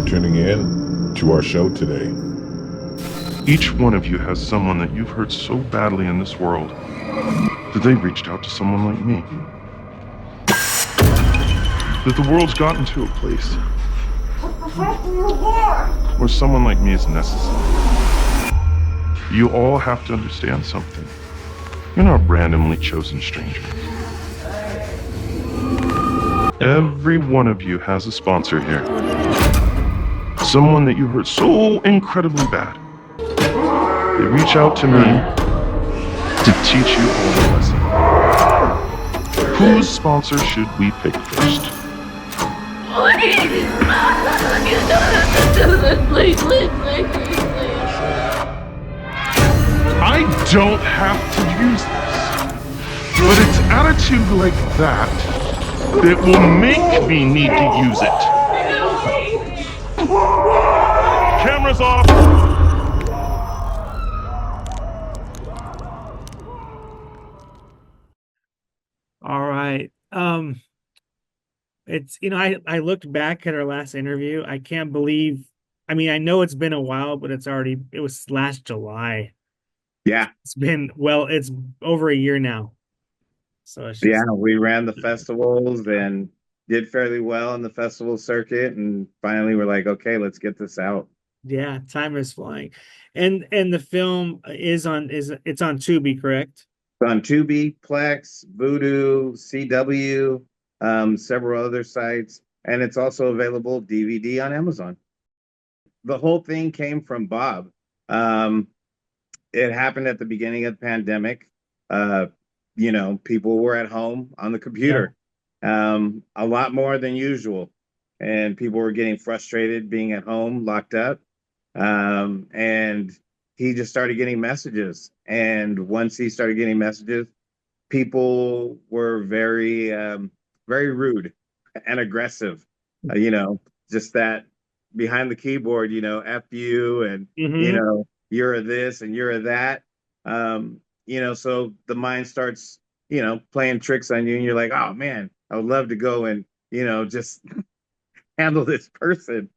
tuning in to our show today. Each one of you has someone that you've hurt so badly in this world that they've reached out to someone like me. That the world's gotten to a place where someone like me is necessary. You all have to understand something. You're not randomly chosen strangers. Every one of you has a sponsor here. Someone that you hurt so incredibly bad. They reach out to me to teach you all a lesson. Whose sponsor should we pick first? Please. I don't have to use this, but it's attitude like that that will make me need to use it. Cameras off. All right. It's, I looked back at our last interview. I can't believe, I know it's been a while, but it was last July. Yeah. It's over a year now. So it's just, yeah, we ran the festivals and did fairly well in the festival circuit, and finally we're like, okay, let's get this out. yeah, time is flying. And the film it's on Tubi, correct? It's on Tubi, Plex, Vudu, CW, several other sites, and it's also available DVD on Amazon. The whole thing came from Bob. It happened at the beginning of the pandemic. People were at home on the computer, a lot more than usual, and people were getting frustrated being at home, locked up. And he just started getting messages. And once he started getting messages, people were very, very rude and aggressive. Just that behind the keyboard, F you, and, you're a this and you're a that. So the mind starts, playing tricks on you, and you're like, oh man, I would love to go and, just handle this person.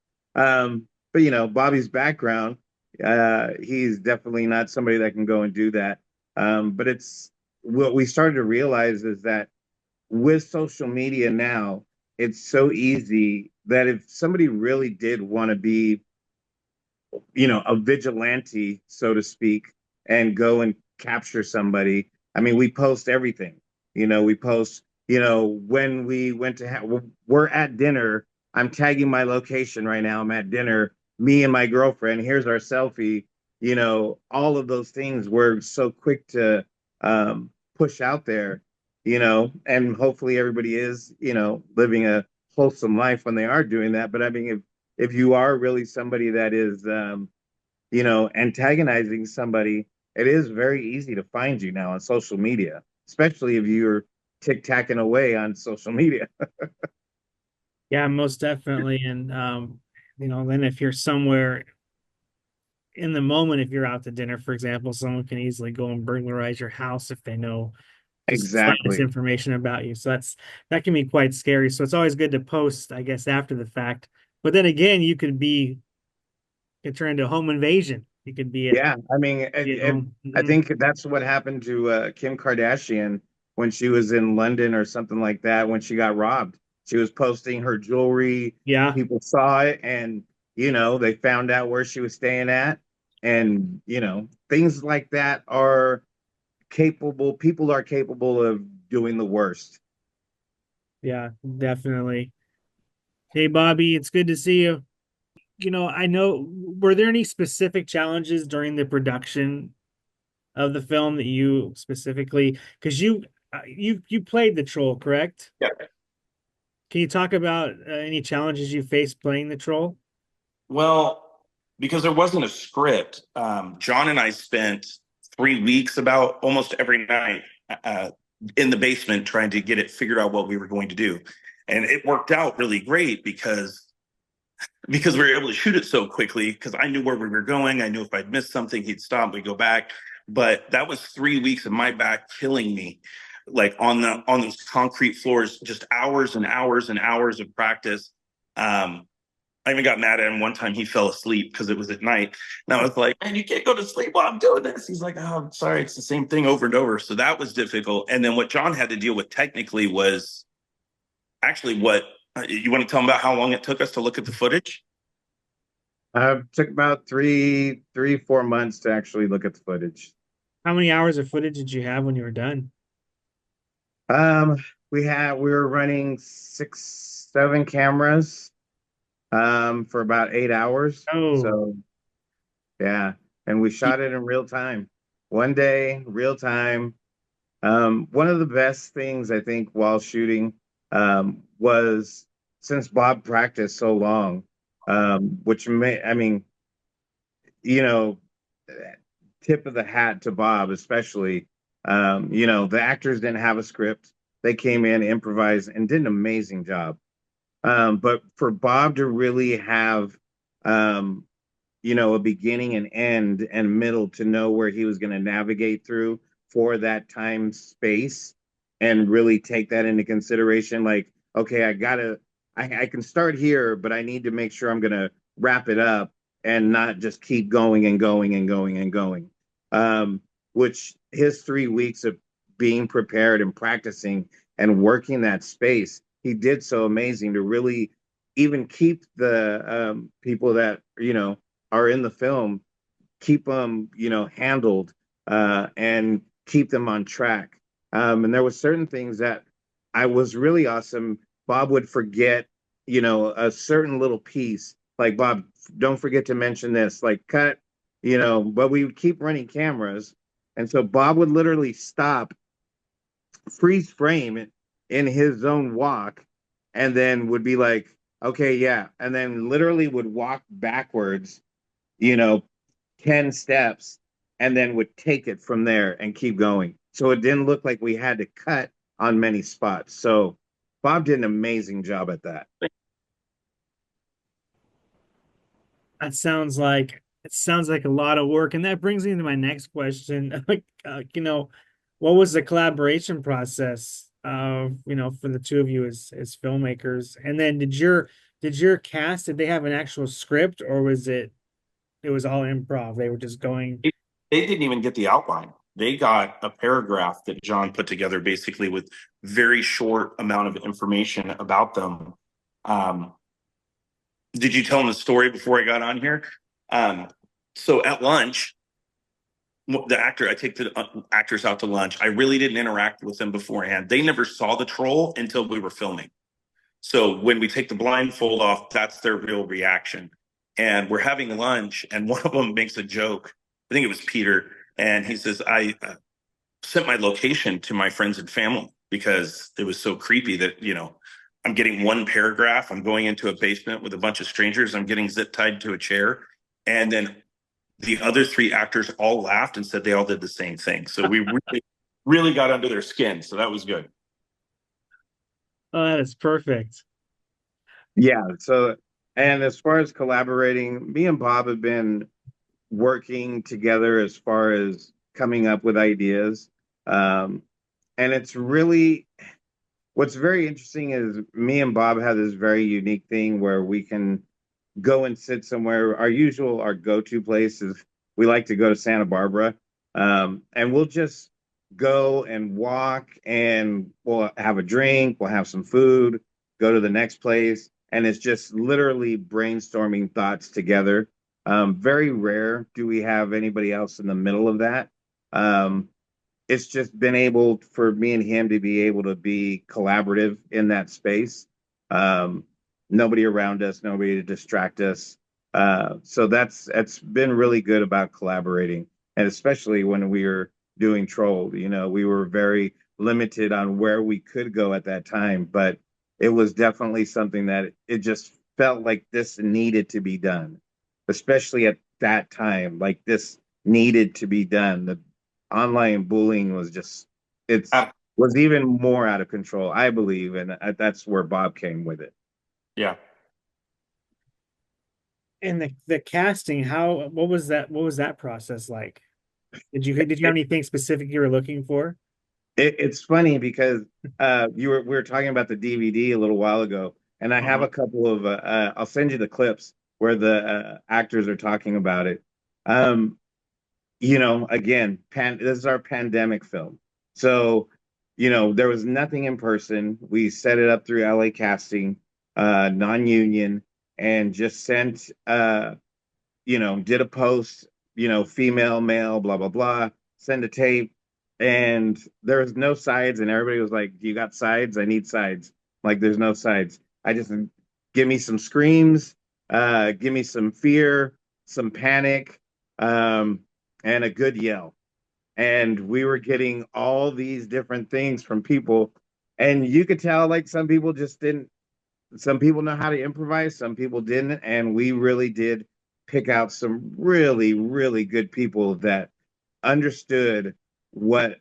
But Bobby's background, he's definitely not somebody that can go and do that. But it's what we started to realize is that with social media now, it's so easy that if somebody really did want to be, a vigilante, so to speak, and go and capture somebody. We post everything. We post, when we went to, we're at dinner. I'm tagging my location right now. I'm at dinner, me and my girlfriend. Here's our selfie. All of those things we're so quick to push out there, and hopefully everybody is, living a wholesome life when they are doing that. But if you are really somebody that is, antagonizing somebody, it is very easy to find you now on social media, especially if you're tic-tacking away on social media. Yeah, most definitely. And, then if you're somewhere in the moment, if you're out to dinner, for example, someone can easily go and burglarize your house if they know Exactly. information about you. So that can be quite scary. So it's always good to post, I guess, after the fact. But then again, you could turn into a home invasion. You could be I think that's what happened to Kim Kardashian when she was in London or something like that, when she got robbed. She was posting her jewelry. Yeah. People saw it, and they found out where she was staying at. And things like that are capable. People are capable of doing the worst. Yeah, definitely. Hey, Bobby, it's good to see you. I know, were there any specific challenges during the production of the film that you specifically, because you played the troll, correct? Yeah. Can you talk about any challenges you faced playing the troll? Well, because there wasn't a script, John and I spent 3 weeks about almost every night in the basement trying to get it figured out what we were going to do. And it worked out really great because we were able to shoot it so quickly, because I knew where we were going. I knew if I'd missed something, he'd stop, we'd go back. But that was 3 weeks of my back killing me, like on those concrete floors, just hours and hours and hours of practice. I even got mad at him one time. He fell asleep because it was at night. And I was like, man, you can't go to sleep while I'm doing this. He's like, oh, I'm sorry. It's the same thing over and over. So that was difficult. And then what John had to deal with technically was actually what you want to tell him about how long it took us to look at the footage? Took about 4 months to actually look at the footage. How many hours of footage did you have when you were done? Um, we were running 6, 7 cameras, for about 8 hours. Oh, So yeah, and we shot it in real time. One day, real time. One of the best things I think while shooting, was since Bob practiced so long, which may, I mean, you know, tip of the hat to Bob, especially. The actors didn't have a script. They came in, improvised, and did an amazing job. But for Bob to really have, a beginning and end and middle to know where he was going to navigate through for that time space and really take that into consideration. Like, okay, I can start here, but I need to make sure I'm going to wrap it up and not just keep going and going and going and going. Which his 3 weeks of being prepared and practicing and working that space, he did so amazing to really even keep the people that, are in the film, keep them, handled, and keep them on track. And there was certain things that I was really awesome. Bob would forget, a certain little piece. Like, Bob, don't forget to mention this. Like, cut, but we would keep running cameras. And so Bob would literally stop, freeze frame in his own walk, and then would be like, okay, yeah. And then literally would walk backwards, you know, 10 steps, and then would take it from there and keep going. So it didn't look like we had to cut on many spots. So Bob did an amazing job at that. that sounds like a lot of work, and that brings me to my next question. Like, what was the collaboration process, for the two of you as filmmakers? And then did your cast, did they have an actual script, or it was all improv? They were just going. They didn't even get the outline. They got a paragraph that John put together basically with very short amount of information about them. Did you tell them the story before I got on here? So at lunch, I take the actors out to lunch. I really didn't interact with them beforehand. They never saw the troll until we were filming. So when we take the blindfold off, that's their real reaction. And we're having lunch, and one of them makes a joke. I think it was Peter. And he says, I sent my location to my friends and family because it was so creepy that, I'm getting one paragraph. I'm going into a basement with a bunch of strangers. I'm getting zip tied to a chair. And then the other three actors all laughed and said they all did the same thing. So we really, really got under their skin. So that was good. Oh, that is perfect. Yeah. So, and as far as collaborating, me and Bob have been working together as far as coming up with ideas. And it's really, what's very interesting is me and Bob have this very unique thing where we can go and sit somewhere. Our go-to place is we like to go to Santa Barbara. And we'll just go and walk, and we'll have a drink, we'll have some food, go to the next place. And it's just literally brainstorming thoughts together. Very rare do we have anybody else in the middle of that. It's just been able for me and him to be able to be collaborative in that space. Nobody around us, nobody to distract us. So that's been really good about collaborating. And especially when we were doing Troll, we were very limited on where we could go at that time, but it was definitely something that it just felt like this needed to be done, especially at that time. Like, this needed to be done. The online bullying was was even more out of control, I believe, and that's where Bob came with it. Yeah. And the casting, what was that process like? Did you have anything specific you were looking for? It's funny because we were talking about the DVD a little while ago, And I have a couple of, I'll send you the clips where the actors are talking about it. Um, again, this is our pandemic film. So, there was nothing in person. We set it up through LA Casting, non-union, and just sent, did a post, female, male, blah, blah, blah, send a tape. And there was no sides. And everybody was like, you got sides? I need sides. Like, there's no sides. I just give me some screams, give me some fear, some panic, and a good yell. And we were getting all these different things from people. And you could tell, like, some people just didn't, some people know how to improvise, some people didn't. And we really did pick out some really, really good people that understood what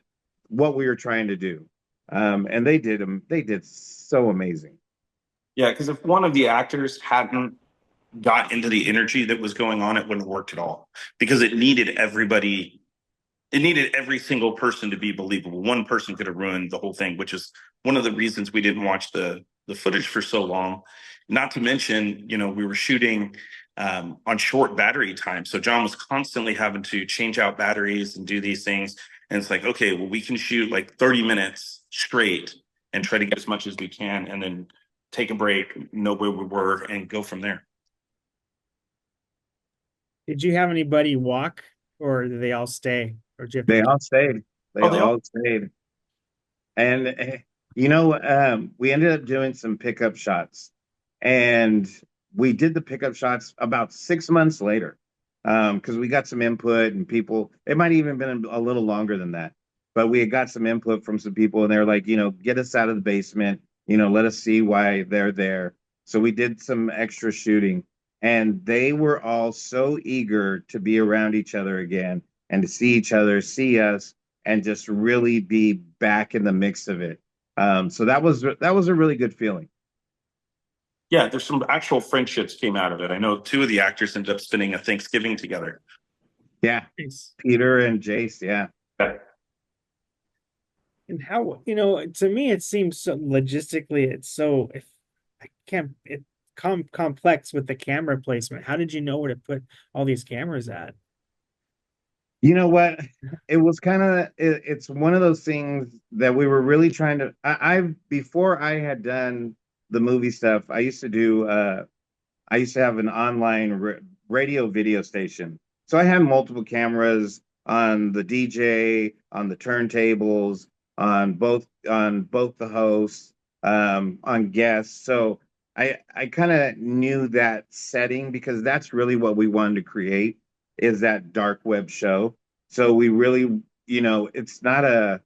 we were trying to do. And they did so amazing. Yeah, because if one of the actors hadn't got into the energy that was going on, it wouldn't have worked at all. Because it needed everybody, it needed every single person to be believable. One person could have ruined the whole thing, which is one of the reasons we didn't watch the footage for so long. Not to mention, we were shooting on short battery time. So John was constantly having to change out batteries and do these things. And it's like, okay, well, we can shoot like 30 minutes straight and try to get as much as we can, and then take a break, know where we were, and go from there. Did you have anybody walk, or did they all stay? Or did you have to They all stayed. They Oh, they all- all stayed. And we ended up doing some pickup shots, and we did the pickup shots about 6 months later, because we got some input and people. It might even been a little longer than that, but we had got some input from some people, and they were like, get us out of the basement, let us see why they're there. So we did some extra shooting, and they were all so eager to be around each other again and to see each other, see us, and just really be back in the mix of it. So that was a really good feeling. Yeah, there's some actual friendships came out of it. I know two of the actors ended up spending a Thanksgiving together. Yeah, Nice. Peter and Jace. Yeah. And how, to me, it seems so logistically, it's so, if I can't, it complex with the camera placement. How did you know where to put all these cameras at? You know what? It was kind of it's one of those things that we were really trying to. Before I had done the movie stuff, I used to have an online radio video station. So I had multiple cameras on the DJ, on the turntables, on both the hosts, on guests. So I kind of knew that setting because that's really what we wanted to create, is that dark web show. So we really, it's not a,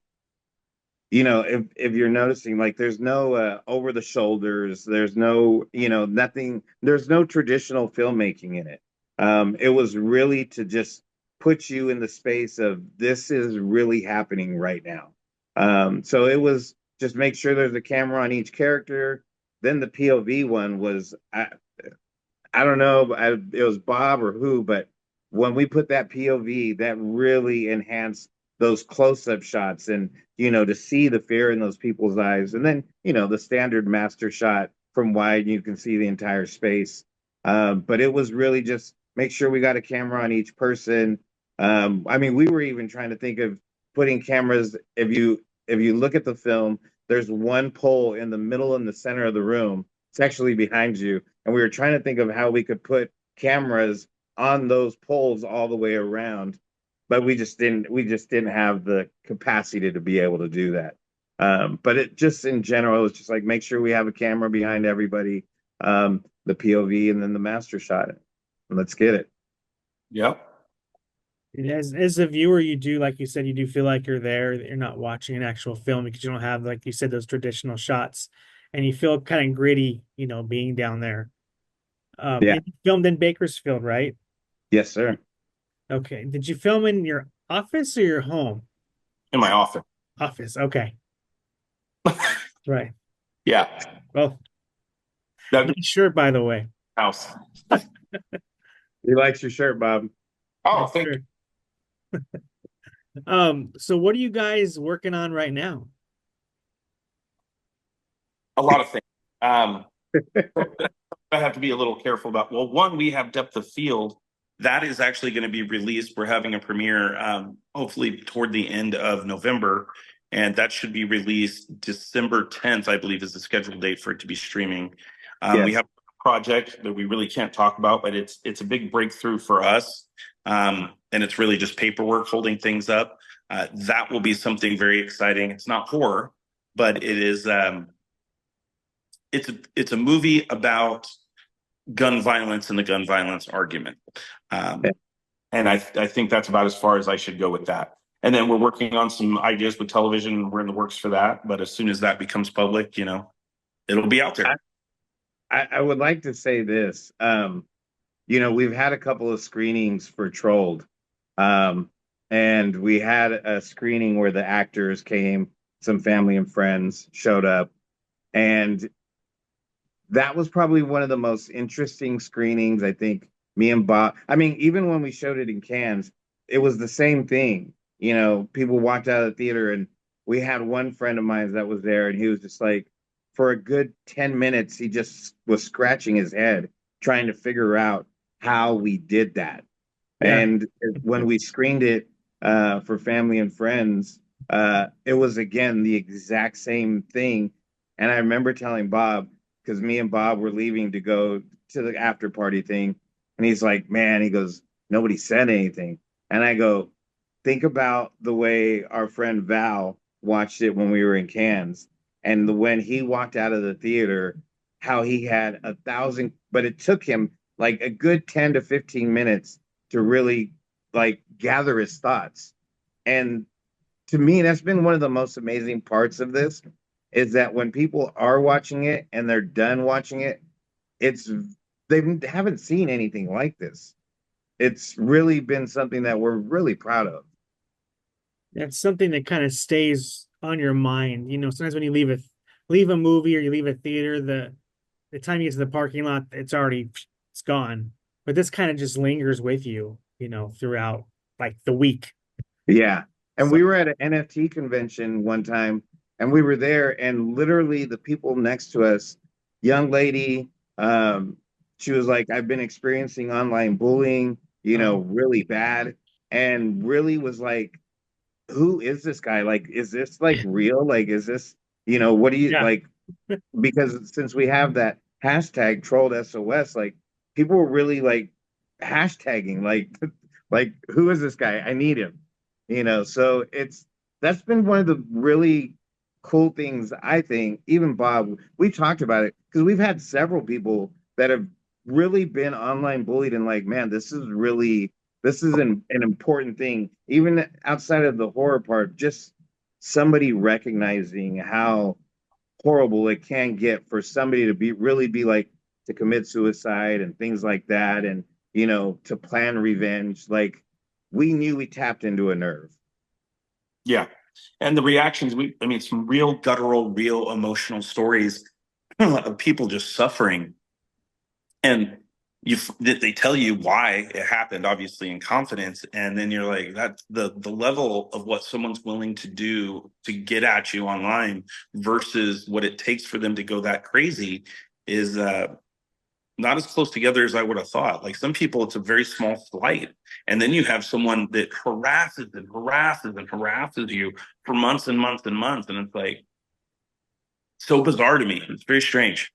if you're noticing, like, there's no over the shoulders, there's no, nothing, there's no traditional filmmaking in it. It was really to just put you in the space of, this is really happening right now. So it was just make sure there's a camera on each character. Then the POV one was, I don't know, it was Bob or who, but when we put that POV, that really enhanced those close-up shots, and to see the fear in those people's eyes. And then the standard master shot from wide, you can see the entire space. But it was really just make sure we got a camera on each person. I mean, we were even trying to think of putting cameras. If you look at the film, there's one pole in the middle in the center of the room. It's actually behind you, and we were trying to think of how we could put cameras on those poles all the way around, but we just didn't have the capacity to be able to do that. But it just, in general, it was just like, make sure we have a camera behind everybody, the POV, and then the master shot. Let's get it. Yep. As a viewer, you do, like you said, you do feel like you're there, that you're not watching an actual film, because you don't have, like you said, those traditional shots, and you feel kind of gritty, being down there. Yeah. You filmed in Bakersfield, right? Yes, sir. Okay. Did you film in your office or your home? In my office. Office. Okay. Right. Yeah. Well, That nice shirt, by the way. house. He likes your shirt, Bob. Oh, thank you. So what are you guys working on right now? A lot of things. I have to be a little careful about. Well, one, we have depth of field that is actually going to be released. We're having a premiere, hopefully toward the end of November, and that should be released December 10th, I believe, is the scheduled date for it to be streaming. Yes. We have a project that we really can't talk about, but it's a big breakthrough for us, and it's really just paperwork holding things up. That will be something very exciting. It's not horror, but it is. It's a movie about gun violence and the gun violence argument. Um, and I think that's about as far as I should go with that. And then we're working on some ideas with television. We're in the works for that. But as soon as that becomes public, it'll be out there. I would like to say this. We've had a couple of screenings for Trolled. And we had a screening where the actors came, some family and friends showed up. And that was probably one of the most interesting screenings. I think me and Bob, I mean, even when we showed it in Cannes, it was the same thing. People walked out of the theater, and we had one friend of mine that was there, and he was just like, for a good 10 minutes, he just was scratching his head, trying to figure out how we did that. Yeah. And when we screened it for family and friends, it was, again, the exact same thing. And I remember telling Bob, because me and Bob were leaving to go to the after party thing. And he's like, man, he goes, nobody said anything. And I go, think about the way our friend Val watched it when we were in Cannes. And when he walked out of the theater, how he had 1,000, but it took him like a good 10 to 15 minutes to really like gather his thoughts. And to me, that's been one of the most amazing parts of this, is that when people are watching it and they're done watching it, they haven't seen anything like this. It's really been something that we're really proud of. That's something that kind of stays on your mind. Sometimes when you leave a movie or you leave a theater, the time you get to the parking lot, it's gone. But this kind of just lingers with you, throughout like the week. Yeah. And So- we were at an NFT convention one time, and we were there, and literally the people next to us, young lady, she was like, I've been experiencing online bullying, really bad, and really was like, who is this guy? Like, is this like real? Like, is this, what do you Yeah. like? Because since we have that hashtag trolled SOS, like people were really like hashtagging, like who is this guy? I need him. So that's been one of the really cool things. I think even Bob, we talked about it because we've had several people that have really been online bullied, and like, man, this is an important thing, even outside of the horror part, just somebody recognizing how horrible it can get for somebody to be like, to commit suicide and things like that, and to plan revenge. Like, we knew we tapped into a nerve. Yeah. And the reactions, some real guttural, real emotional stories of people just suffering. And they tell you why it happened, obviously in confidence. And then you're like, that's the level of what someone's willing to do to get at you online versus what it takes for them to go that crazy is not as close together as I would have thought. Like, some people, it's a very small slight. And then you have someone that harasses and harasses and harasses you for months and months and months. And it's like so bizarre to me. It's very strange.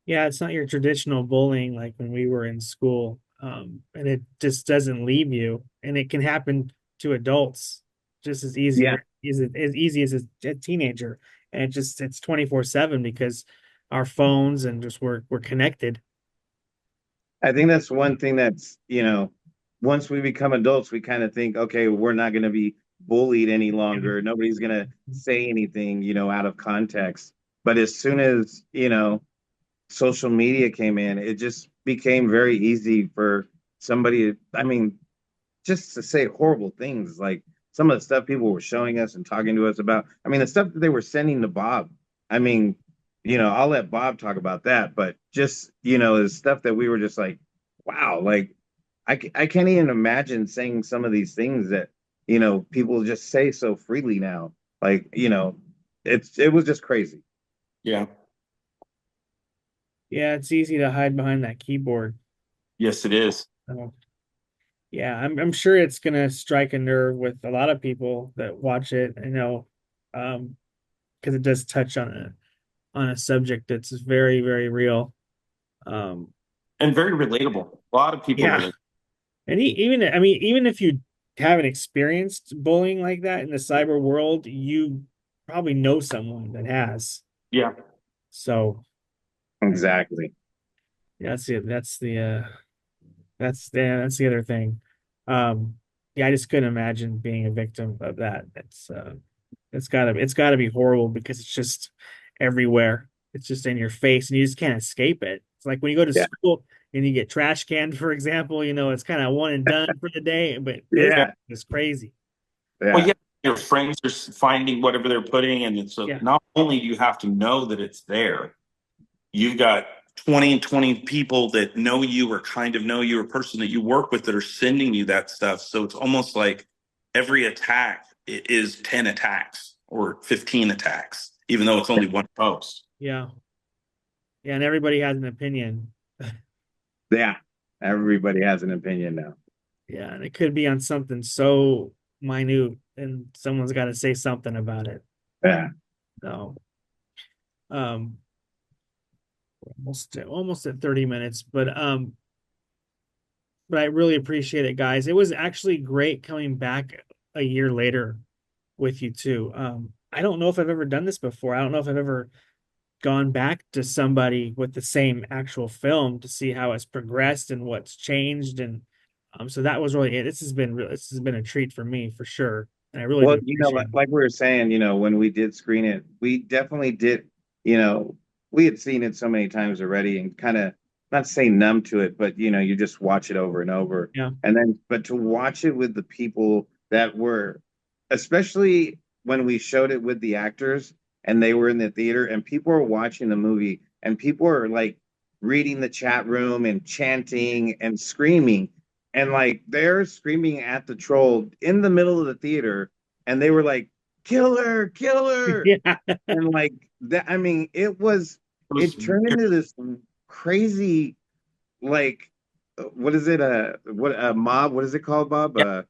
Yeah, it's not your traditional bullying like when we were in school. And it just doesn't leave you. And it can happen to adults just as easy Yeah. as easy as a teenager. And it's 24/7 because our phones and just we're connected. I think that's one thing that's, once we become adults, we kind of think, okay, we're not going to be bullied any longer. Nobody's going to say anything, out of context. But as soon as, social media came in, it just became very easy for somebody, just to say horrible things. Like some of the stuff people were showing us and talking to us about. The stuff that they were sending to Bob. I'll let Bob talk about that, but just, the stuff that we were just like, wow, like I can't even imagine saying some of these things that, people just say so freely now. Like, it was just crazy. Yeah. Yeah, it's easy to hide behind that keyboard. Yes, it is. So, yeah, I'm sure it's gonna strike a nerve with a lot of people that watch it. I know, because it does touch on a subject that's very, very real. Um, And very relatable. A lot of people yeah, relate. and even I mean, even if you haven't experienced bullying like that in the cyber world, you probably know someone that has. Yeah. So Exactly. yeah, that's it. That's the other thing. Um, yeah, I just couldn't imagine being a victim of that. It's gotta be horrible because it's just everywhere. It's just in your face and you just can't escape it. It's like when you go to Yeah. school and you get trash canned, for example, it's kind of one and done for the day, but this Yeah. is crazy. Well, Yeah. yeah, your friends are finding whatever they're putting, and it's Yeah. not only do you have to know that it's there, you've got 20 people that know you or kind of know you, or person that you work with that are sending you that stuff. So it's almost like every attack is 10 attacks or 15 attacks, even though it's only one post. Yeah. Yeah, and everybody has an opinion. Yeah. Everybody has an opinion now. Yeah, and it could be on something so minute and someone's got to say something about it. Yeah. So, um, almost at 30 minutes, but I really appreciate it, guys. It was actually great coming back a year later with you too. I don't know if I've ever done this before. I don't know if I've ever gone back to somebody with the same actual film to see how it's progressed and what's changed. And so that was really it. This has been a treat for me for sure. And I really do Well, appreciate like we were saying, when we did screen it, we definitely did, you know, we had seen it so many times already and kind of not say numb to it, but you just watch it over and over. Yeah. And then, but to watch it with the people that were, especially when we showed it with the actors and they were in the theater and people were watching the movie and people were like reading the chat room and chanting and screaming. And like they're screaming at the troll in the middle of the theater, and they were like, kill her. Yeah. And like that, I mean, It it turned into this crazy, like, what is it? What a mob? What is it called, Bob? yeah,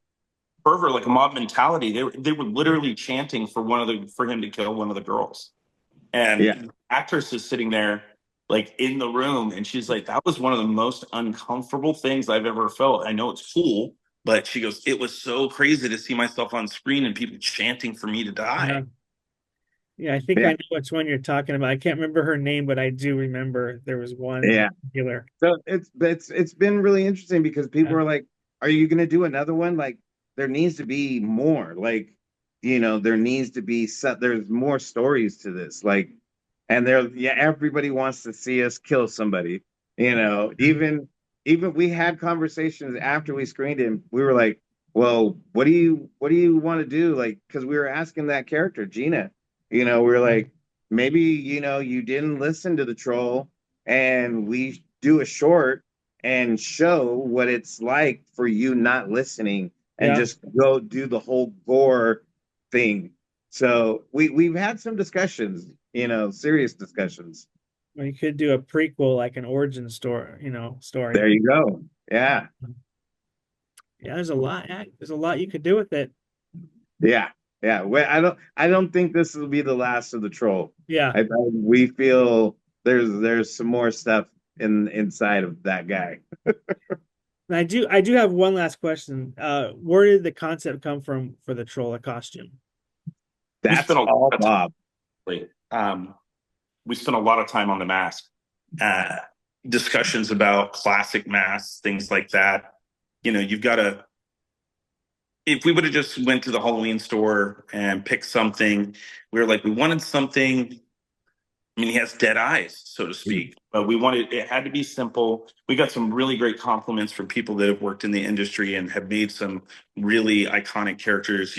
fervor, like a mob mentality. They were literally chanting for him to kill one of the girls. And Yeah. the actress is sitting there, like in the room, and she's like, "That was one of the most uncomfortable things I've ever felt. I know it's cool, but she goes, it was so crazy to see myself on screen and people chanting for me to die." Yeah. Yeah, I think I Yeah. know which one you're talking about. I can't remember her name, but I do remember there was one in Yeah. particular. So it's been really interesting because people Yeah. are like, "Are you going to do another one?" Like, there needs to be more. Like, there needs to be there's more stories to this. Like, and everybody wants to see us kill somebody. Even we had conversations after we screened him. We were like, "Well, what do you want to do?" Like, because we were asking that character Gina. We were like, maybe you didn't listen to the troll and we do a short and show what it's like for you not listening and Yeah. just go do the whole gore thing. So we've had some discussions, serious discussions. Or you could do a prequel, like an origin story. There you go. Yeah. Yeah, there's a lot. There's a lot you could do with it. Yeah. Yeah. Well, I don't think this will be the last of the troll. Yeah. We feel there's some more stuff inside of that guy. And I do have one last question. Where did the concept come from for the troll, a costume? That's spent a all lot of Bob. We spent a lot of time on the mask, discussions about classic masks, things like that. You've got to. If we would have just went to the Halloween store and picked something, we wanted something. I mean, he has dead eyes, so to speak, but it had to be simple. We got some really great compliments from people that have worked in the industry and have made some really iconic characters,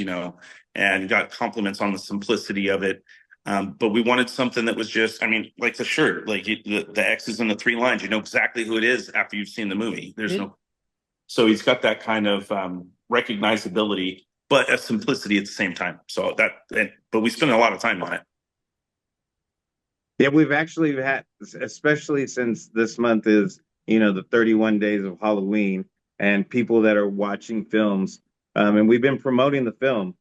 and got compliments on the simplicity of it. But we wanted something that was just, I mean, like the shirt, like the X's and the 3 lines, you know exactly who it is after you've seen the movie. So he's got that kind of recognizability, but a simplicity at the same time. But we spent a lot of time on it. Yeah, we've actually had, especially since this month is, the 31 days of Halloween and people that are watching films. And we've been promoting the film.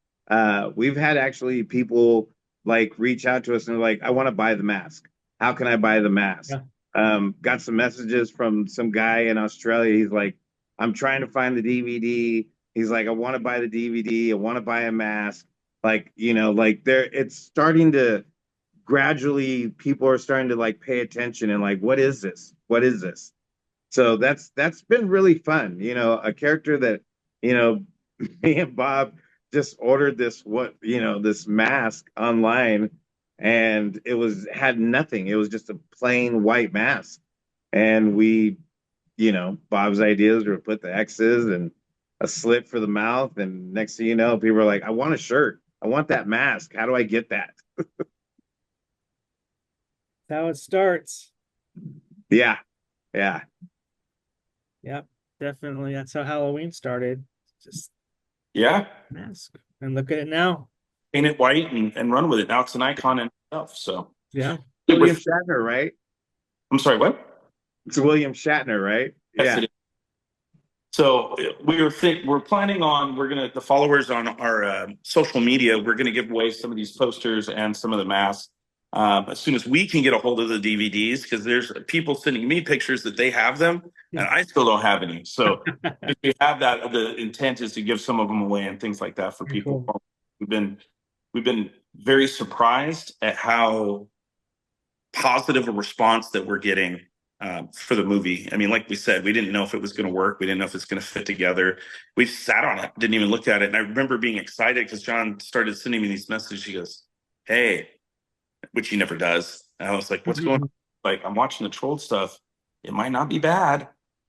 We've had actually people like reach out to us and they're like, I want to buy the mask. How can I buy the mask? Yeah. Got some messages from some guy in Australia. He's like, I'm trying to find the DVD. He's like, I want to buy the DVD. I want to buy a mask. Like, like it's starting to gradually people are starting to like pay attention and like, what is this? What is this? So that's been really fun. A character that, you know, me and Bob just ordered this mask online and had nothing. It was just a plain white mask. And Bob's ideas were to put the X's and a slit for the mouth. And next thing you know, people are like, I want a shirt. I want that mask. How do I get that? That's how it starts. Yeah. Yeah. Yep, definitely. That's how Halloween started. Just Yeah. mask. And look at it now. Paint it white and run with it. Now it's an icon in itself. So Yeah. William Shatner, right? I'm sorry, what? It's William Shatner, right? Yes, Yeah. it is. So we're planning on the followers on our social media, we're gonna give away some of these posters and some of the masks as soon as we can get a hold of the DVDs, because there's people sending me pictures that they have them and I still don't have any. So if we have that, the intent is to give some of them away and things like that for people. Cool. We've been very surprised at how positive a response that we're getting for the movie. I mean, like we said, we didn't know if it was going to work. We didn't know if it's going to fit together. We sat on it, didn't even look at it. And I remember being excited because John started sending me these messages. He goes, hey, which he never does. And I was like, what's going on? Like, I'm watching the troll stuff. It might not be bad.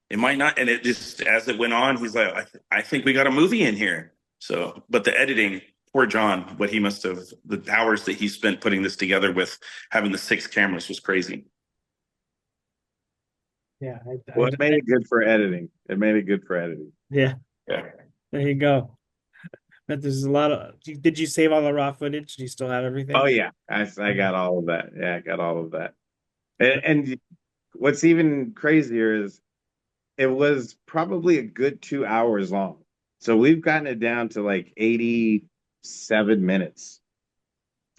It might not. And it just, as it went on, he's like, I think we got a movie in here. So, but the editing, poor John, the hours that he spent putting this together with having the 6 cameras was crazy. Yeah. Well, it made it good for editing. Yeah. Yeah. There you go. But there's a lot of. Did you save all the raw footage? Do you still have everything? Oh yeah, I got all of that. Yeah, I got all of that. And what's even crazier is it was probably a good 2 hours long. So we've gotten it down to like 87 minutes.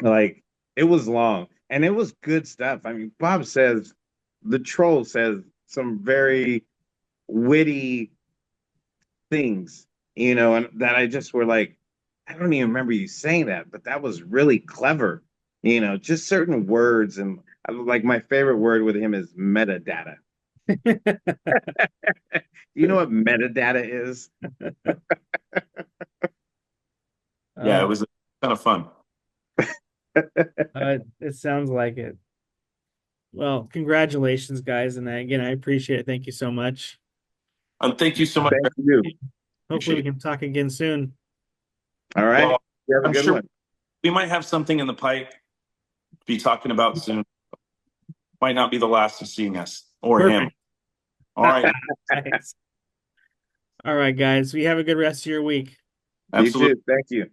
Like it was long and it was good stuff. I mean, the troll says some very witty things, and that I just were like, I don't even remember you saying that, but that was really clever. Just certain words. And like my favorite word with him is metadata. You know what metadata is? Yeah, it was kind of fun. It sounds like it. Well, congratulations, guys. And again, I appreciate it. Thank you so much. Thank you so much. Thank you. Hopefully we can talk again soon. All right. Well, You have a I'm good sure one. we might have something in the pipe to be talking about soon. Might not be the last of seeing us or Perfect. him. All right. Thanks. All right, guys. We have a good rest of your week. You too. Thank you.